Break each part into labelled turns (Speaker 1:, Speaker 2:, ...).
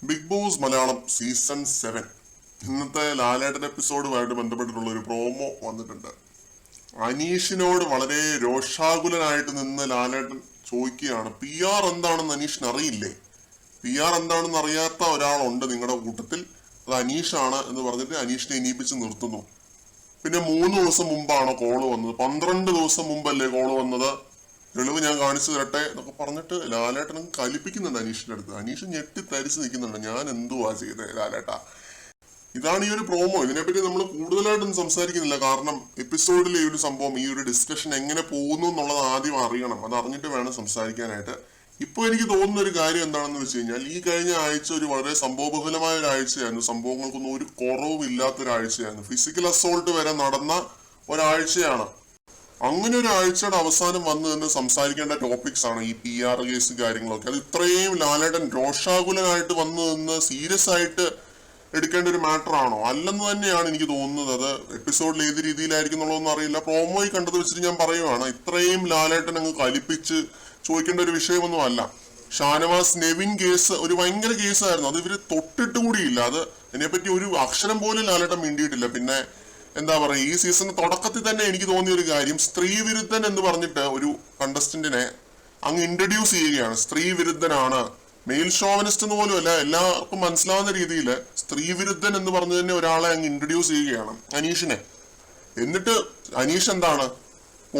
Speaker 1: Big boss Malayalam season 7 ഇന്നത്തെ ലാലേട്ടൻ എപ്പിസോഡുമായിട്ട് ബന്ധപ്പെട്ടിട്ടുള്ള ഒരു പ്രോമോ വന്നിട്ടുണ്ട്. അനീഷിനോട് വളരെ രോഷാകുലനായിട്ട് നിന്ന് ലാലേട്ടൻ ചോദിക്കുകയാണ്, പി ആർ എന്താണെന്ന് അനീഷിന് അറിയില്ലേ? പി ആർ എന്താണെന്ന് അറിയാത്ത ഒരാളുണ്ട് നിങ്ങളുടെ കൂട്ടത്തിൽ, അത് അനീഷാണ് എന്ന് പറഞ്ഞിട്ട് അനീഷിനെ ഇനിയിപ്പിച്ച് നിർത്തുന്നു. പിന്നെ 3 ദിവസം മുമ്പാണോ കോള് വന്നത്? 12 ദിവസം മുമ്പല്ലേ കോള് വന്നത്? തെളിവ് ഞാൻ കാണിച്ചു തരട്ടെ എന്നൊക്കെ പറഞ്ഞിട്ട് ലാലേട്ടൻ കലിപ്പിക്കുന്നുണ്ട് അനീഷിന്റെ അടുത്ത്. അനീഷ് ഞെട്ടി തരിച്ച് നിൽക്കുന്നുണ്ട്, ഞാൻ എന്തുവാ ചെയ്തേ ലാലേട്ട. ഇതാണ് ഈ ഒരു പ്രോമോ. ഇതിനെപ്പറ്റി നമ്മൾ കൂടുതലായിട്ടൊന്നും സംസാരിക്കുന്നില്ല, കാരണം എപ്പിസോഡിൽ ഈ ഒരു സംഭവം, ഈ ഒരു ഡിസ്കഷൻ എങ്ങനെ പോകുന്നു എന്നുള്ളത് ആദ്യം അറിയണം. അത് അറിഞ്ഞിട്ട് വേണം സംസാരിക്കാനായിട്ട്. ഇപ്പൊ എനിക്ക് തോന്നുന്ന ഒരു കാര്യം എന്താണെന്ന് വെച്ച് കഴിഞ്ഞാൽ, ഈ കഴിഞ്ഞ ആഴ്ച ഒരു വളരെ സംഭവബഹുലമായ ഒരു ആഴ്ചയായിരുന്നു. സംഭവങ്ങൾക്കൊന്നും ഒരു കുറവും ഇല്ലാത്തൊരാഴ്ചയായിരുന്നു. ഫിസിക്കൽ അസോൾട്ട് വരെ നടന്ന ഒരാഴ്ചയാണ്. അങ്ങനെ ഒരു ആഴ്ചയുടെ അവസാനം വന്ന് നിന്ന് സംസാരിക്കേണ്ട ടോപ്പിക്സ് ആണ് ഈ പി ആർ കേസ് കാര്യങ്ങളൊക്കെ. അത് ഇത്രയും ലാലേട്ടൻ രോഷാകുലനായിട്ട് വന്ന് നിന്ന് സീരിയസ് ആയിട്ട് എടുക്കേണ്ട ഒരു മാറ്റർ ആണോ? അല്ലെന്ന് തന്നെയാണ് എനിക്ക് തോന്നുന്നത്. അത് എപ്പിസോഡിൽ ഏത് രീതിയിലായിരിക്കും എന്നുള്ളതൊന്നും അറിയില്ല. പ്രോമോയിൽ കണ്ടത് വെച്ചിട്ട് ഞാൻ പറയുവാണ്, ഇത്രയും ലാലേട്ടൻ അങ്ങ് കലിപ്പിച്ച് ചോദിക്കേണ്ട ഒരു വിഷയമൊന്നും അല്ല. ഷാനവാസ് നെവിൻ കേസ് ഒരു ഭയങ്കര കേസായിരുന്നു. അത് ഇവര് തൊട്ടിട്ട് കൂടിയില്ല. അത് അതിനെപ്പറ്റി ഒരു അക്ഷരം പോലും ലാലേട്ടൻ മിണ്ടിയിട്ടില്ല. പിന്നെ എന്താ പറയുക, ഈ സീസൺ തുടക്കത്തിൽ തന്നെ എനിക്ക് തോന്നിയ ഒരു കാര്യം, സ്ത്രീ വിരുദ്ധൻ എന്ന് പറഞ്ഞിട്ട് ഒരു കണ്ടസ്റ്റന്റിനെ അങ്ങ് ഇൻട്രൊഡ്യൂസ് ചെയ്യുകയാണ്. സ്ത്രീ വിരുദ്ധനാണ്, മെയിൽ ഷോവനിസ്റ്റ് എന്ന് പോലും അല്ല, എല്ലാവർക്കും മനസ്സിലാവുന്ന രീതിയിൽ സ്ത്രീ വിരുദ്ധൻ എന്ന് പറഞ്ഞു തന്നെ ഒരാളെ അങ്ങ് ഇൻട്രൊഡ്യൂസ് ചെയ്യുകയാണ് അനീഷിനെ. എന്നിട്ട് അനീഷ് എന്താണ്,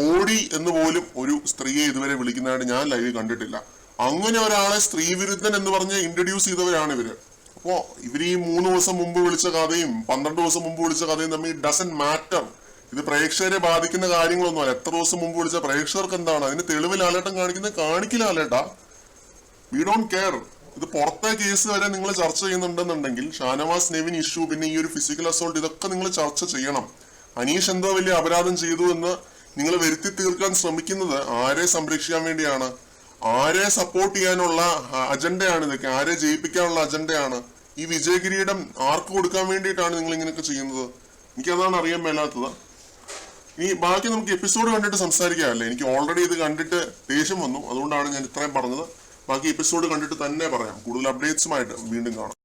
Speaker 1: ഓടി എന്ന് പോലും ഒരു സ്ത്രീയെ ഇതുവരെ വിളിക്കുന്നതായിട്ട് ഞാൻ ലൈവ് കണ്ടിട്ടില്ല. അങ്ങനെ ഒരാളെ സ്ത്രീ വിരുദ്ധൻ എന്ന് പറഞ്ഞ് ഇൻട്രൊഡ്യൂസ് ചെയ്തവരാണ് ഇവര്. അപ്പോ ഇവർ ഈ 3 ദിവസം മുമ്പ് വിളിച്ച കഥയും 12 ദിവസം മുമ്പ് വിളിച്ച കഥയും തമ്മിൽ ഡസന്റ് മാറ്റർ. ഇത് പ്രേക്ഷകരെ ബാധിക്കുന്ന കാര്യങ്ങളൊന്നും അല്ല. എത്ര ദിവസം മുമ്പ് വിളിച്ച പ്രേക്ഷകർക്ക് എന്താണ് അതിന് തെളിവ് ലാലേട്ടൻ കാണിക്കുന്നത്? കാണിക്കില്ല ലാലേട്ടാ, വി ഡോണ്ട് കെയർ. ഇത് പുറത്തെ കേസ് വരെ നിങ്ങൾ ചർച്ച ചെയ്യുന്നുണ്ടെന്നുണ്ടെങ്കിൽ, ഷാനവാസ് നെവിൻ ഇഷ്യൂ, പിന്നെ ഈ ഒരു ഫിസിക്കൽ അസോൾട്ട്, ഇതൊക്കെ നിങ്ങൾ ചർച്ച ചെയ്യണം. അനീഷ് എന്തോ വലിയ അപരാധം ചെയ്തു എന്ന് നിങ്ങൾ വരുത്തി തീർക്കാൻ ശ്രമിക്കുന്നത് ആരെ സംരക്ഷിക്കാൻ വേണ്ടിയാണ്? ആരെ സപ്പോർട്ട് ചെയ്യാനുള്ള അജണ്ടയാണ് ഇതൊക്കെ? ആരെ ജയിപ്പിക്കാനുള്ള അജണ്ടയാണ്? ഈ വിജയകിരീടം ആർക്ക് കൊടുക്കാൻ വേണ്ടിയിട്ടാണ് നിങ്ങൾ ഇങ്ങനെയൊക്കെ ചെയ്യുന്നത്? എനിക്കതാണ് അറിയാൻ മേലാത്തത്. ഇനി ബാക്കി നമുക്ക് എപ്പിസോഡ് കണ്ടിട്ട് സംസാരിക്കാമല്ലേ? എനിക്ക് ഓൾറെഡി ഇത് കണ്ടിട്ട് ദേഷ്യം വന്നു, അതുകൊണ്ടാണ് ഞാൻ ഇത്രയും പറഞ്ഞത്. ബാക്കി എപ്പിസോഡ് കണ്ടിട്ട് തന്നെ പറയാം. കൂടുതൽ അപ്ഡേറ്റ്സുമായിട്ട് വീണ്ടും കാണാം.